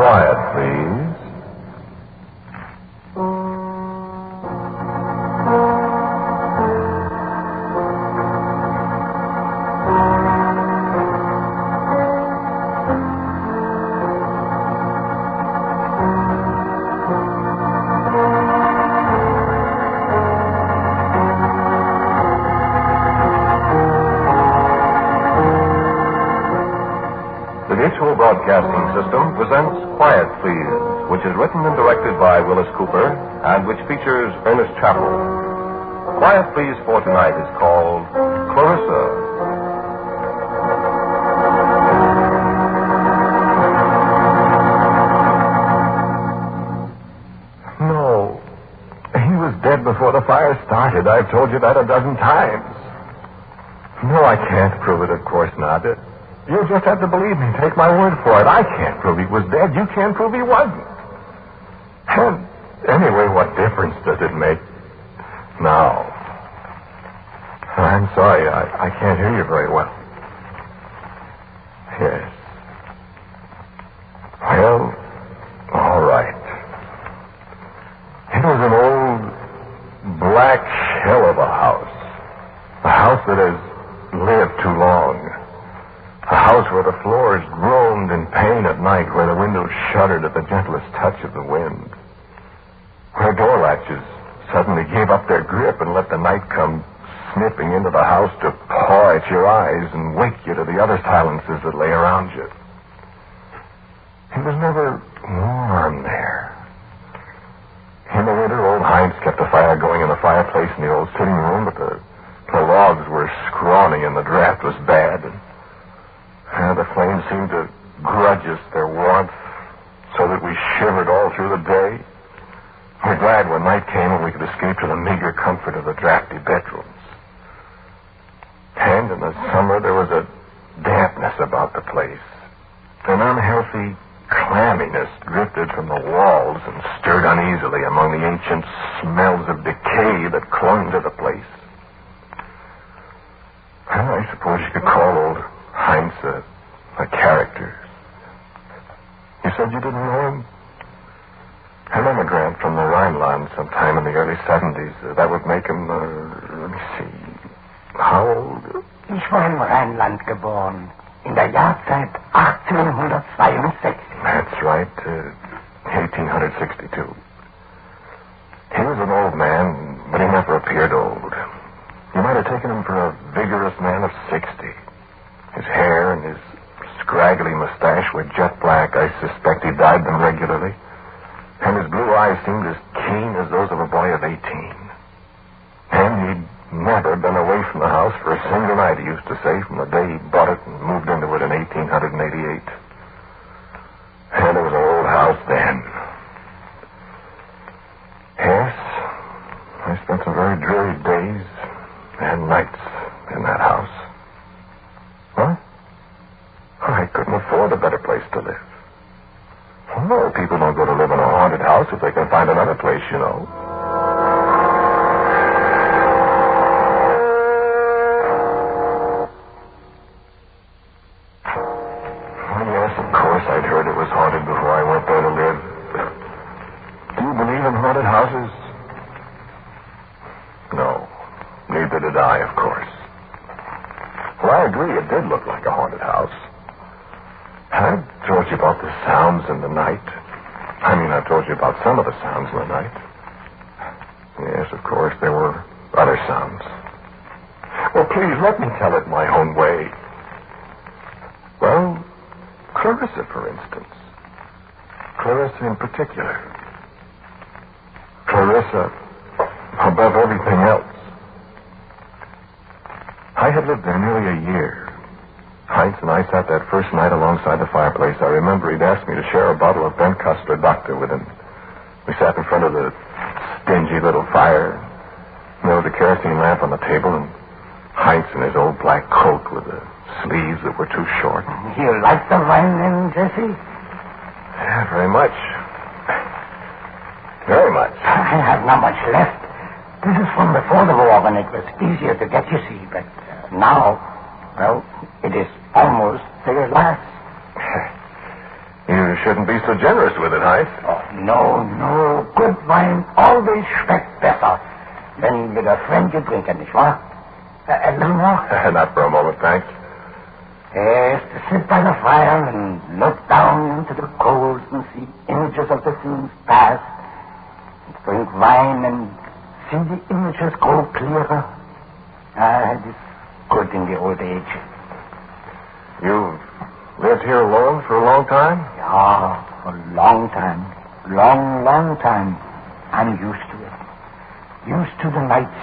Quiet, please. Broadcasting System presents Quiet Please, which is written and directed by Willis Cooper and which features Ernest Chappell. Quiet Please for tonight is called Clarissa. No. He was dead before the fire started. I've told you that a dozen times. No, I can't prove it, of course not. You'll just have to believe me. Take my word for it. I can't prove he was dead. You can't prove he wasn't. And anyway, what difference does it make? Now, I'm sorry. I can't hear you very well. Yes. Well, all right. It was an old black shell of a house. A house that has lived too long. A house where the floors groaned in pain at night, where the windows shuddered at the gentlest touch of the wind, where door latches suddenly gave up their grip and let the night come snipping into the house to paw at your eyes and wake you to the other silences that lay around you. It was never warm there. In the winter, old Heinz kept a fire going in the fireplace in the old sitting room, but the logs were scrawny and the draft was bad, and the flames seemed to grudge us their warmth so that we shivered all through the day. We're glad when night came and we could escape to the meager comfort of the drafty bedrooms. And in the summer there was a dampness about the place. An unhealthy clamminess drifted from the walls and stirred uneasily among the ancient smells of decay that clung to the place. Well, I suppose you could call old Heinz a character. You said you didn't know him? An immigrant from the Rhineland sometime in the early 70s. That would make him, let me see, how old? Ich war im Rheinland geboren. In der Jahrzeit 1862. That's right, 1862. He was an old man, but he never appeared old. You might have taken him for a vigorous man of 60. His hair and his scraggly mustache were jet black. I suspect he dyed them regularly. And his blue eyes seemed as keen as those of a boy of 18. And he'd never been away from the house for a single night, he used to say, from the day he bought it and moved into it in 1888. And it was an old house then. Yes, I spent some very dreary days and nights in that house. What? I couldn't afford a better place to live. No, people don't go to live in a haunted house if they can find another place, you know. Well, yes, of course, I'd heard it was haunted before I went there to live. Do you believe in haunted houses? No. Neither did I, of course. Well, I agree, it did look like a haunted house. I've told you about the sounds in the night. I've told you about some of the sounds in the night. Yes, of course, there were other sounds. Well, please, let me tell it my own way. Well, Clarissa, for instance. Clarissa in particular. Clarissa above everything else. I had lived there nearly a year. Heinz and I sat that first night alongside the fireplace. I remember he'd asked me to share a bottle of Ben Custer Doctor with him. We sat in front of the stingy little fire. There was a kerosene lamp on the table, and Heinz in his old black coat with the sleeves that were too short. You like the wine then, Jesse? Yeah, very much. Very much. I have not much left. This is from before the war when it was easier to get, you see, but now, well, it is almost to your last. You shouldn't be so generous with it, Heinz. Oh, no. Good wine always schmeckt besser. Wenn mit a friend you drink it, nicht wahr? A little more? Not for a moment, thanks. Yes, to sit by the fire and look down into the coals and see images of the scenes past. And drink wine and see the images grow clearer. It is good in the old age. You've lived here alone for a long time? Yeah, a long time. Long time. I'm used to it. Used to the nights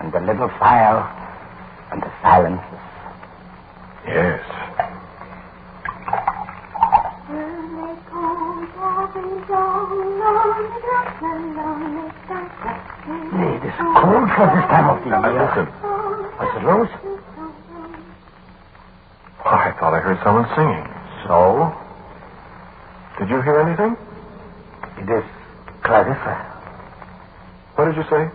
and the little fire and the silences. Yes. It is cold for this time of the year. Listen. What's the rose? Oh, I thought I heard someone singing. So? Did you hear anything? It is Clarissa. What did you say?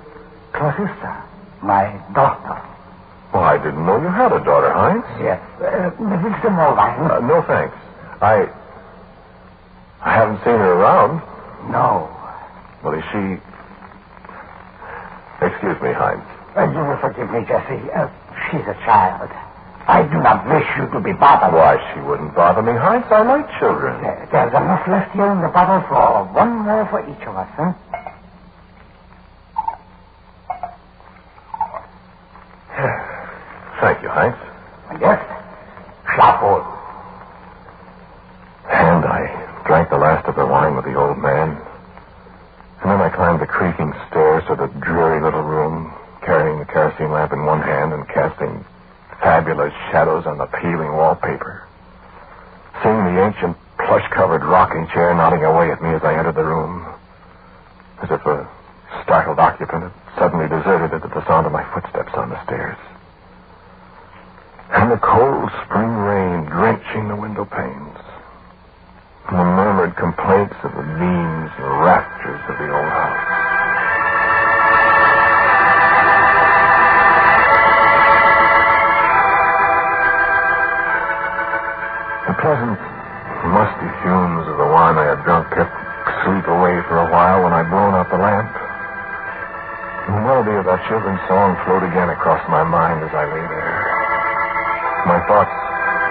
Clarissa, my daughter. Well, I didn't know you had a daughter, Heinz. Yes. Is some more wine? No, thanks. I haven't seen her around. No. Well, is she... Excuse me, Heinz. You will forgive me, Jesse. She's a child. I do not wish you to be bothered. Why, she wouldn't bother me, Heinz. I like children. There's enough left here in the bottle for one more for each of us, huh? Thank you, Heinz. Yes? Schlafwohl. And I drank the last of the wine with the old man. And then I climbed the creaking stairs to the dreary little room, carrying the kerosene lamp in one hand and casting fabulous shadows on the peeling wallpaper. Seeing the ancient plush-covered rocking chair nodding away at me as I entered the room, as if a startled occupant had suddenly deserted it at the sound of my footsteps on the stairs. And the cold spring rain drenching the window panes. And the murmured complaints of the beams and rafters of the old house. The pleasant, musty fumes of the wine I had drunk kept sleep away for a while when I'd blown out the lamp. And the melody of that children's song flowed again across my mind as I lay there. My thoughts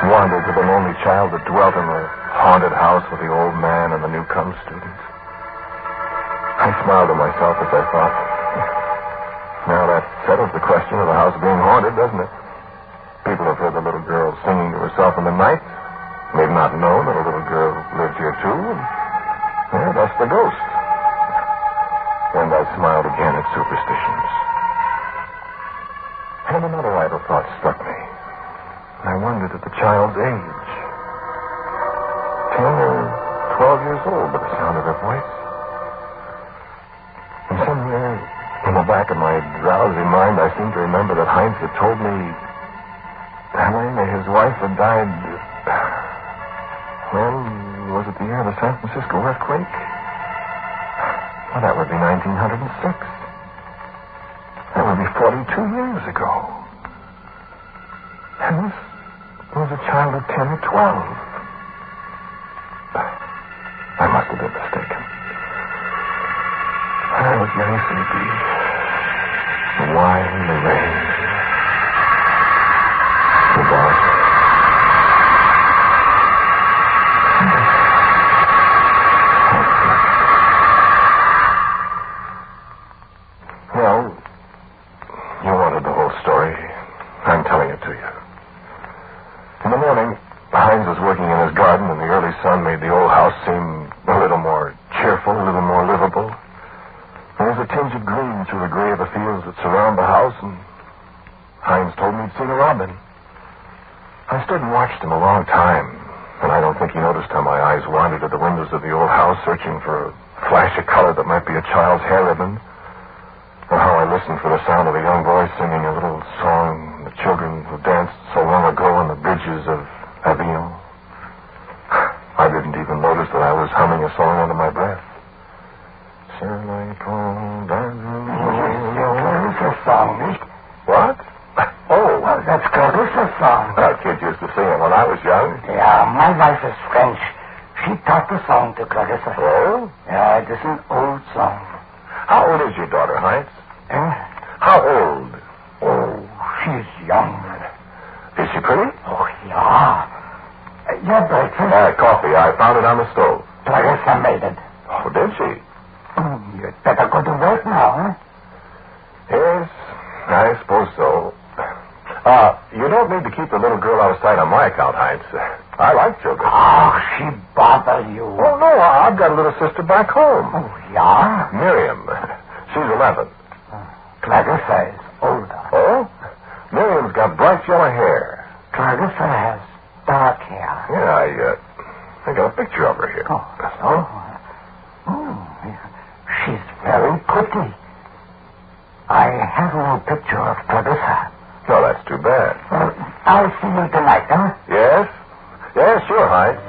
wandered to the lonely child that dwelt in the haunted house with the old man and the new-come student. I smiled to myself as I thought, now that settles the question of the house being haunted, doesn't it? People have heard the little girl singing to herself in the night. They've not known that a little girl lived here, too. And that's the ghost. And I smiled again at superstitions. And another idle thought struck me. I wondered at the child's age. 10 or 12 years old by the sound of her voice. And somewhere in the back of my drowsy mind, I seem to remember that Heinz had told me when his wife had died. When was it the year of the San Francisco earthquake? Well, that would be 1906. That would be 42 years ago. And this was a child of 10 or 12. I must have been mistaken. I was very sleepy. The wine, the rain, the dark. Well, you wanted the whole story. I'm telling it to you. In the morning, Heinz was working in his garden, and the early sun made the old house seem a little more cheerful, a little more livable. There was a tinge of green through the gray of the fields that surround the house, and Heinz told me he'd seen a robin. I stood and watched him a long time, and I don't think he noticed how my eyes wandered to the windows of the old house, searching for a flash of color that might be a child's hair ribbon, or how I listened for the sound of a young voice singing a little song, the children who danced so long ago on the bridges of Avignon. I didn't even notice that I was humming a song under my breath. Clarissa's song, nicht? What? Oh. Well, that's Clarissa's song. That kid used to sing it when I was young. Yeah, my wife is French. She taught the song to Clarissa. Oh? Yeah, it is an old song. How old is your daughter, Heinz? How old? Oh, she's young. Is she pretty? Oh, yeah. Your breakfast? Coffee. I found it on the stove. Clarissa made it. Oh, did she? You'd better go to work now, huh? Yes, I suppose so. You don't need to keep the little girl out of sight on my account, Heinz. I like children. Oh, she bothered you. Oh, no, I've got a little sister back home. Oh, yeah? Miriam. She's 11. Clarissa is older. Oh? Miriam's got bright yellow hair. Clarissa has dark hair. Yeah, I got a picture of her here. Oh, she's very pretty. I have no picture of Clarissa. No, that's too bad. I'll see you tonight, huh? Yes? Yes, sure, Heinz.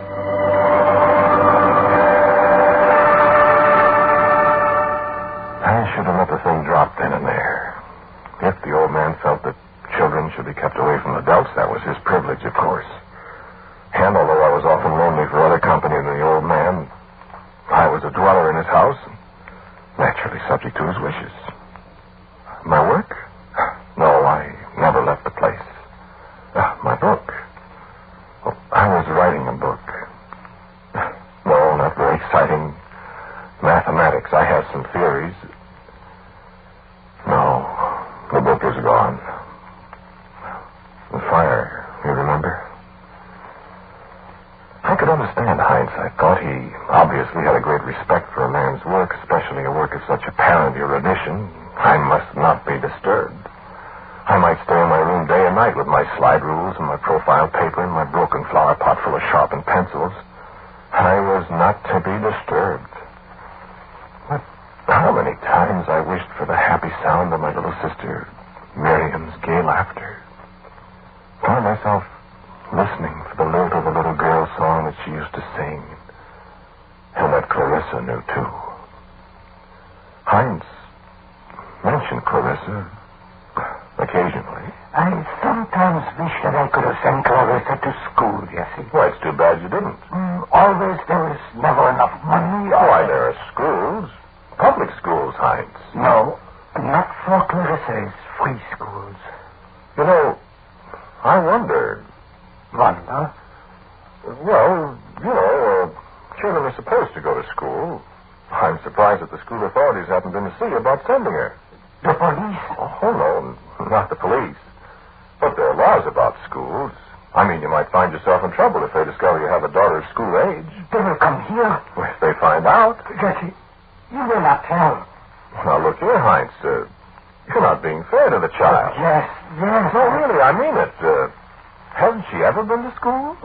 I should have let the thing drop then and there. If the old man felt that children should be kept away from adults, that was his privilege, of course. And although I was often lonely for other company than the old man, I was a dweller in his house, naturally subject to his wishes. My work? No, I never left the place. My book? Well, I was writing a book. No, not very exciting. Mathematics. I have some theories. No, the book is gone. The fire, you remember? I could understand Heinz. I thought he obviously had a great respect for a man's work, especially a work of such apparent erudition. I must not be disturbed. I might stay in my room day and night with my slide rules and my profile paper and my broken flower pot full of sharpened pencils. I was not to be disturbed. But how many times I wished for the happy sound of my little sister Miriam's gay laughter. Found myself listening for the lilt of the little girl song that she used to sing, and that Clarissa knew too. Heinz mentioned Clarissa occasionally. I sometimes wish that I could have sent Clarissa to school, Jesse. Well, it's too bad you didn't. Always there was never enough money. Why, there are schools. Public schools, Heinz. No, not for Clarissa's free schools. You know, I wonder. Wonder? Well, children are supposed to go to school. I'm surprised that the school authorities haven't been to see about sending her. The police? Oh, no, not the police. But there are laws about schools. I mean, you might find yourself in trouble if they discover you have a daughter of school age. They will come here. Well, if they find out. Jesse, you will not tell. Now, look here, Heinz. You're not being fair to the child. Yes. No, really, I mean it. Hasn't she ever been to school?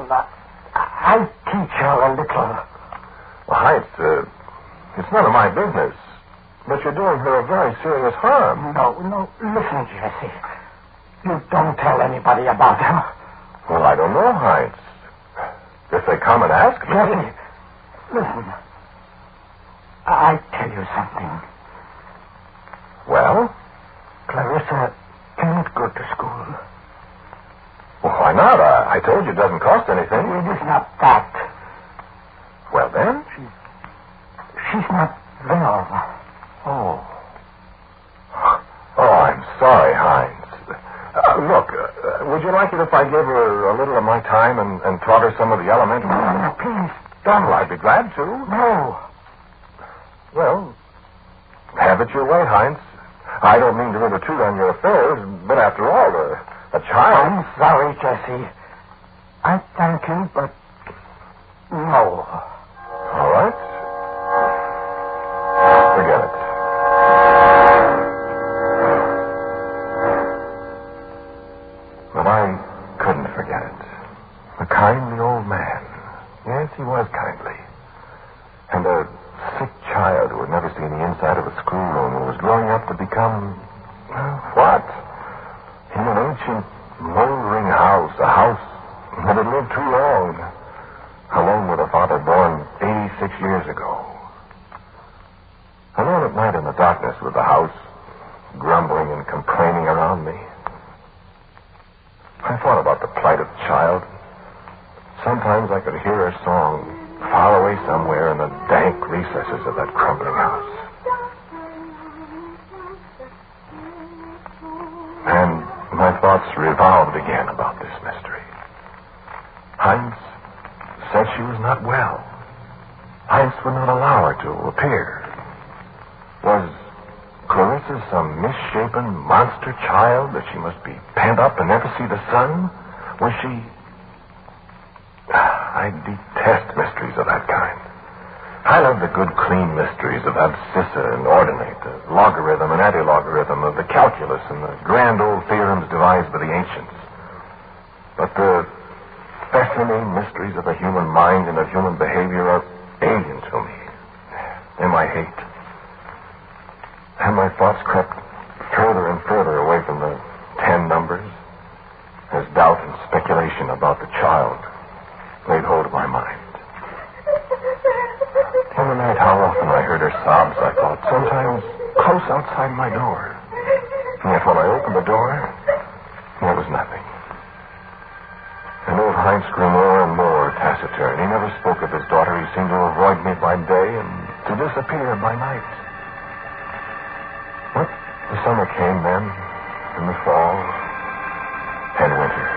I teach her a little. Well, Heinz, it's none of my business. But you're doing her a very serious harm. No. Listen, Jesse. You don't tell anybody about her. Well, I don't know, Heinz. If they come and ask me... Jesse, listen. I tell you something. Well? Clarissa can't go to school. Well, why not? I told you it doesn't cost anything. It is not that. Well, then? She's not well. Oh. Oh, I'm sorry, Heinz. Look, would you like it if I gave her a little of my time and taught her some of the elementary... No, please, don't. Well, I'd be glad to. No. Well, have it your way, Heinz. I don't mean to intrude on your affairs, but after all, a child... I'm sorry, Jesse. I thank you, but no. All right. Forget it. But I couldn't forget it. A kindly old man. Yes, he was kindly. And a sick child who had never seen the inside of a schoolroom, who was growing up to become... what? In an ancient, moldering house, a house that had lived too long, alone with a father born 86 years ago. Alone at night in the darkness with the house grumbling and complaining around me. I thought about the plight of the child. Sometimes I could hear her song far away somewhere in the dank recesses of that crumbling house. And my thoughts revolved again about this mystery. Heinz said she was not well. Heinz would not allow her to appear. Was Clarissa some misshapen monster child that she must be pent up and never see the sun? Was she... I detest mysteries of that kind. I love the good, clean mysteries of abscissa and ordinate, the logarithm and antilogarithm, of the calculus and the grand old theorems devised by the ancients. But the fascinating mysteries of the human mind and of human behavior are alien to me. Them I hate. And my thoughts crept further and further away from the 10 numbers as doubt and speculation about the child laid hold of my mind. In the night, how often I heard her sobs, I thought, sometimes close outside my door. And yet when I opened the door, there was nothing. And old Heinz grew more and more taciturn. He never spoke of his daughter. He seemed to avoid me by day and to disappear by night. But the summer came then, and the fall, and winter.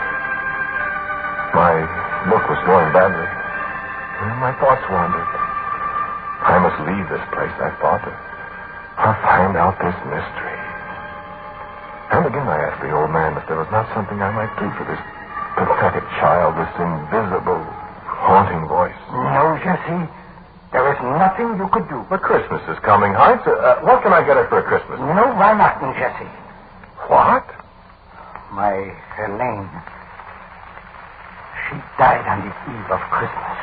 My look was going badly, and my thoughts wandered. I must leave this place, I thought. I'll find out this mystery. And again I asked the old man if there was not something I might do for this pathetic child, this invisible, haunting voice. No, Jesse. There is nothing you could do. But Christmas is coming, Heinz. What can I get her for Christmas? No, why not, Jesse? What? My Helene. She died on the eve of Christmas.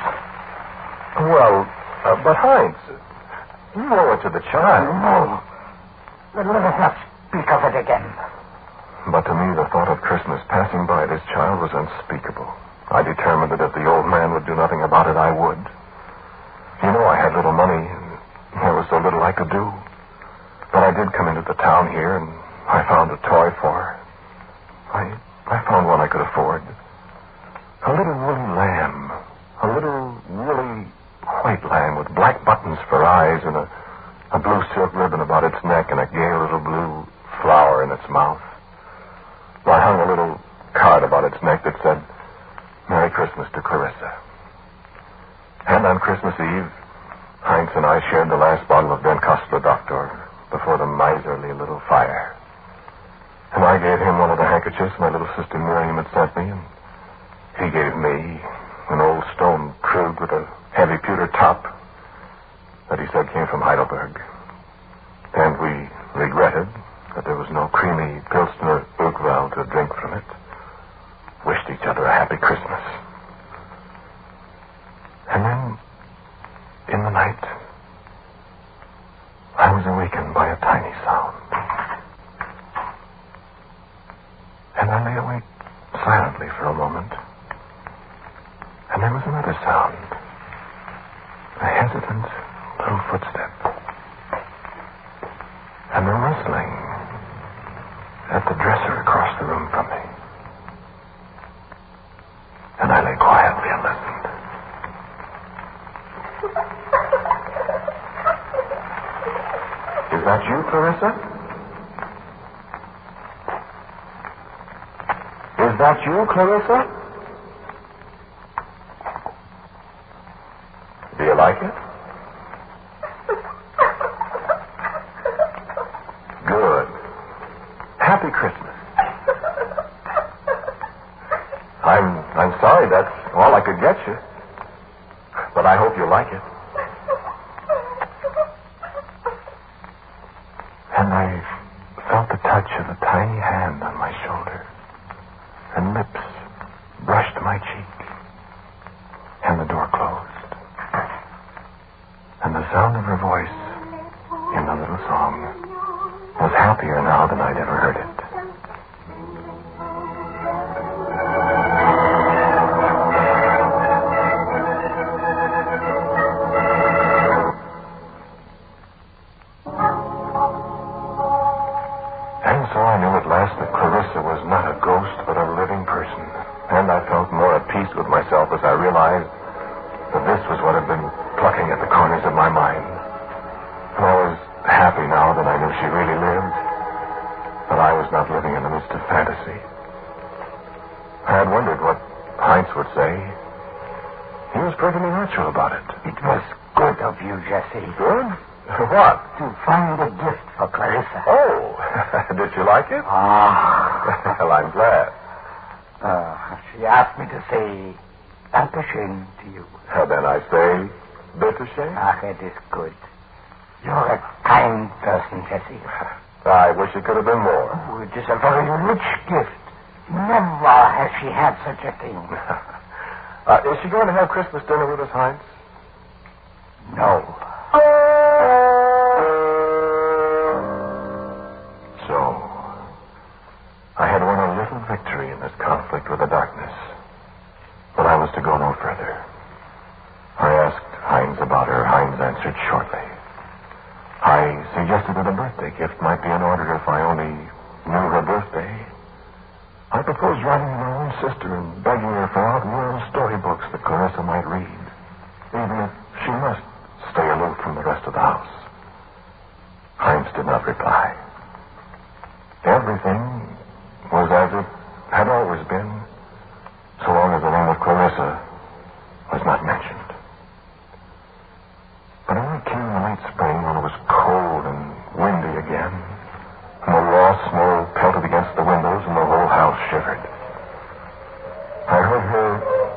Well, but Heinz, you owe it to the child. No. Let us not speak of it again. But to me, the thought of Christmas passing by this child was unspeakable. I determined that if the old man would do nothing about it, I would. You know, I had little money, and there was so little I could do. But I did come into the town here, and I found a toy for her. I found one I could afford. A little woolly lamb. A little woolly white lamb with black buttons for eyes and a blue silk ribbon about its neck and a gay little blue flower in its mouth. I hung a little card about its neck that said, "Merry Christmas to Clarissa." And on Christmas Eve, Heinz and I shared the last bottle of Ben Costler Doctor before the miserly little fire. And I gave him one of the handkerchiefs my little sister Miriam had sent me, and he gave me an old stone krug with a heavy pewter top that he said came from Heidelberg. And we regretted that there was no creamy Pilsner Urquell to drink from it. Wished each other a happy Christmas. And then, in the night, I was awakened by a tiny sound. And I lay awake silently for a moment. And there was another sound. A hesitant little footstep. And a rustling at the dresser across the room from me. And I lay quietly and listened. Is that you, Clarissa? Is that you, Clarissa? Do you like it? Good. Happy Christmas. I'm sorry, that's all I could get you. But I hope you like it. And I felt the touch of a tiny hand on my shoulder, and lips brushed my cheek, and the door closed. And the sound of her voice in the little song was happier now than I'd ever heard it. And so I knew at last that Clarissa was not a ghost, but a living person. And I felt more at peace with myself as I realized But this was what had been plucking at the corners of my mind. And I was happy now that I knew she really lived. But I was not living in the midst of fantasy. I had wondered what Heinz would say. He was perfectly natural about it. It was good of you, Jesse. Good? What? To find a gift for Clarissa. Oh, did you like it? Ah. Well, I'm glad. She asked me to say Dankeschön to you. Then I say, bitte schön. It is good. You're a kind person, Jesse. I wish it could have been more. Oh, it is a very rich gift. Never has she had such a thing. Is she going to have Christmas dinner with us, Heinz? No. So, I had won a little victory in this conflict with the darkness. But I was to go no further. I asked Heinz about her. Heinz answered shortly. I suggested that a birthday gift might be in order if I only knew her birthday. I proposed writing to my own sister and begging her for outworn storybooks that Clarissa might read, even if she must stay aloof from the rest of the house. Heinz did not reply. Everything was as it had always been, so long as the name of Clarissa was not mentioned. But when it came the late spring, when it was cold and windy again, and the raw snow pelted against the windows and the whole house shivered, I heard her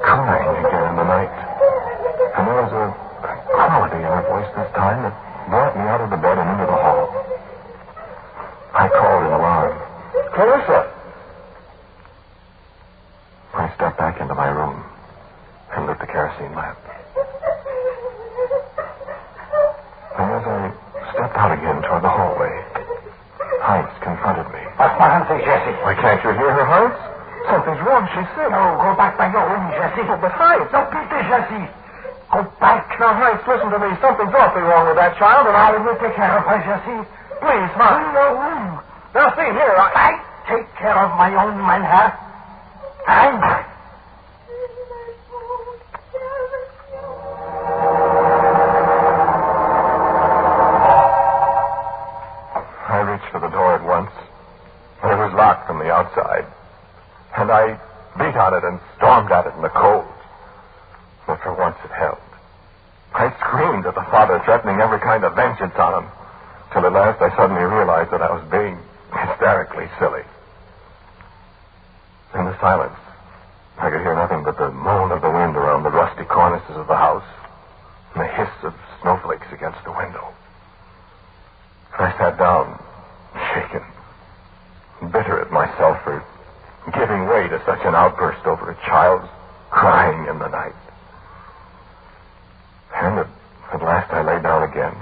crying again in the night. And there was a quality in her voice this time that brought me out of the bed and into the hall. I called in alarm. Clarissa! I stepped back into my room and lit the kerosene lamp. And as I stepped out again toward the hallway, Heinz confronted me. What's my answer, Jesse? Why, can't you hear her, Heinz? Something's wrong. She's sick. No, go back by your room, Jesse. Oh, but Heinz... Don't beat this, Jesse. Go back. Now, Heinz, listen to me. Something's awfully wrong with that child, and I will take care of her, Jesse. Please, Heinz. In your room. Now, see, here, I take care of my own man, huh? And... I reached for the door at once, but it was locked from the outside. And I beat on it and stormed at it in the cold. But for once it held. I screamed at the father, threatening every kind of vengeance on him, till at last I suddenly realized that I was being hysterically silly. In the silence, I could hear nothing but the moan of the wind around the rusty cornices of the house and the hiss of snowflakes against the window. I sat down, shaken, bitter at myself for giving way to such an outburst over a child's crying in the night. And at last I lay down again,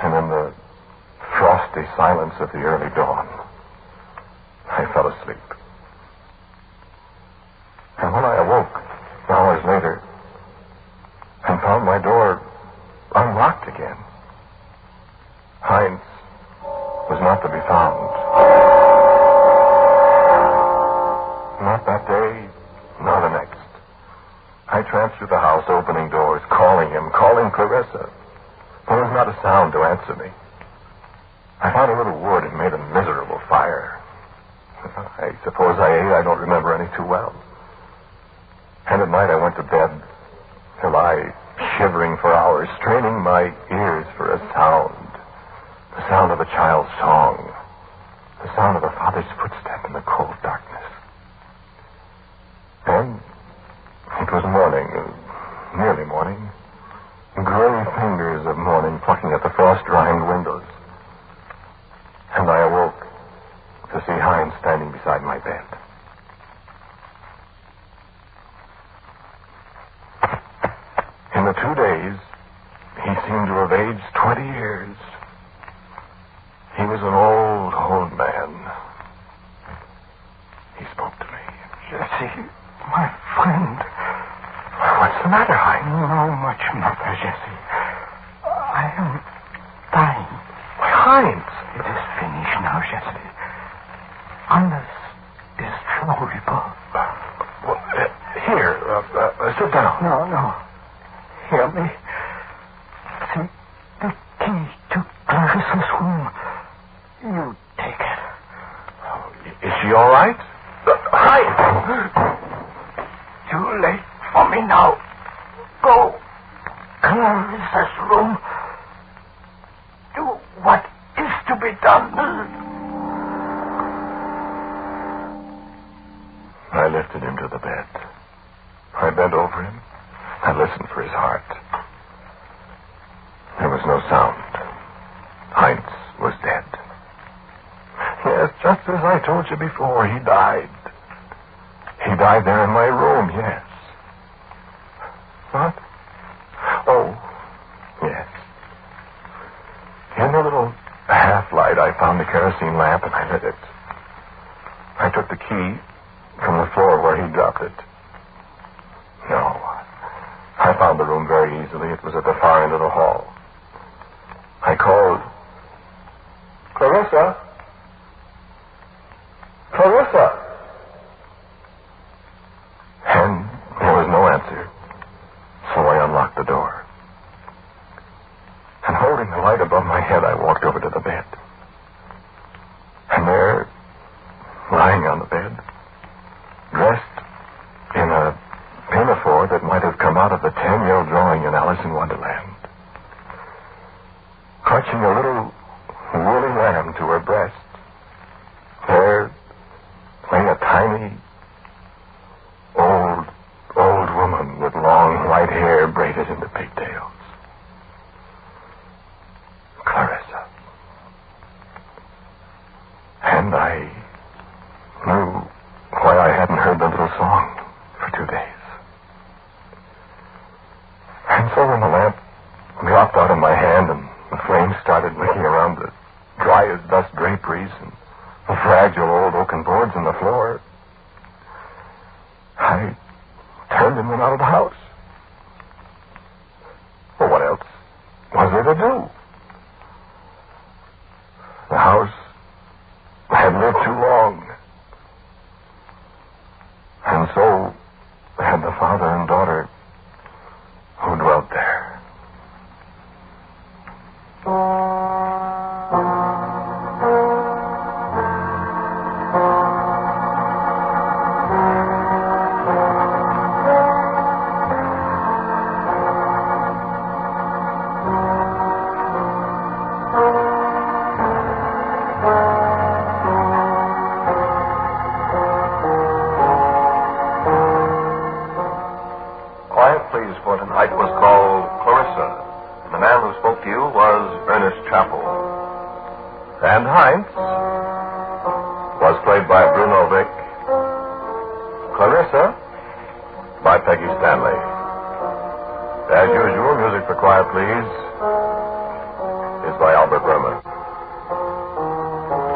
and in the frosty silence of the early dawn, I fell asleep. And when I awoke, hours later, and found my door unlocked again, Heinz was not to be found. Not that day, nor the next. I tramped through the house, opening doors, calling him, calling Clarissa. There was not a sound to answer me. I found a little wood and made a miserable fire. I suppose I ate. I don't remember any too well. And at night I went to bed to lie shivering for hours, straining my ears for a sound. The sound of a child's song. The sound of a father's footstep in the cold darkness. And it was morning, nearly morning. Gray fingers of morning plucking at the frost-rimed windows. And I awoke to see Heinz standing beside my bed. In the 2 days, he seemed to have aged 20 years. He was an old, old man. He spoke to me. Jesse, my friend. What's the matter, Heinz? No much matter, Jesse. I am dying. Why, Heinz? It is finished now, Jesse. Anders is vulnerable. Well, here, Sit down. No. Hear me. See, the key to Clarissa's room. You take it. Is she all right? Too late for me now. Go. Clarissa's room. Do what is to be done. I lifted him to the bed. I bent over him. I listened for his heart. There was no sound. Heinz was dead. Yes, just as I told you before, he died. He died there in my room, yes. What? Oh, yes. In the little half-light, I found the kerosene lamp and I lit it. I took the key from the floor where he dropped it. No. I found the room very easily. It was at the far end of the hall. I called. Clarissa? Clarissa? And there was no answer. So I unlocked the door. And holding the light above my head, I walked over to the bed. And there, lying on the bed, dressed in a pinafore that might have come out of the 10-year drawing in Alice in Wonderland, clutching a little woolly lamb to her breast, there lay a tiny, old woman with long white hair braided into pigtails. Clarissa. And I knew why I hadn't heard the little song for 2 days. And so when the lamp dropped out of my hand and the flames started licking around the dry as dust draperies and the fragile old oaken boards in the floor, I turned and went out of the house. Well, what else was there to do? The house had lived too long. And so had the father and daughter who dwelt there. Please for tonight was called Clarissa. The man who spoke to you was Ernest Chappell. And Heinz was played by Bruno Vick. Clarissa by Peggy Stanley. As usual, music for Quiet Please is by Albert Berman.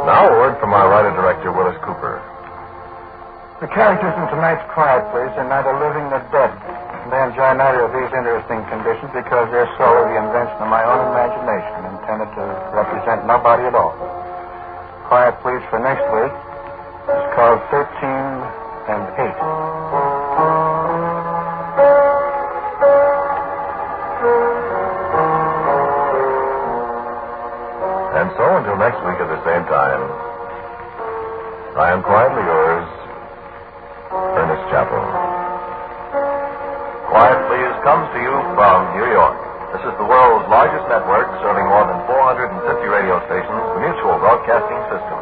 Now a word from our writer-director, Willis Cooper. The characters in tonight's Quiet Please are neither living nor dead. They enjoy neither of these interesting conditions because they're solely the invention of my own imagination, intended to represent nobody at all. Quiet Please for next week is called 13 and 8. And so until next week at the same time, I am quietly yours, Ernest Chappell. Quiet Please comes to you from New York. This is the world's largest network serving more than 450 radio stations, the Mutual Broadcasting System.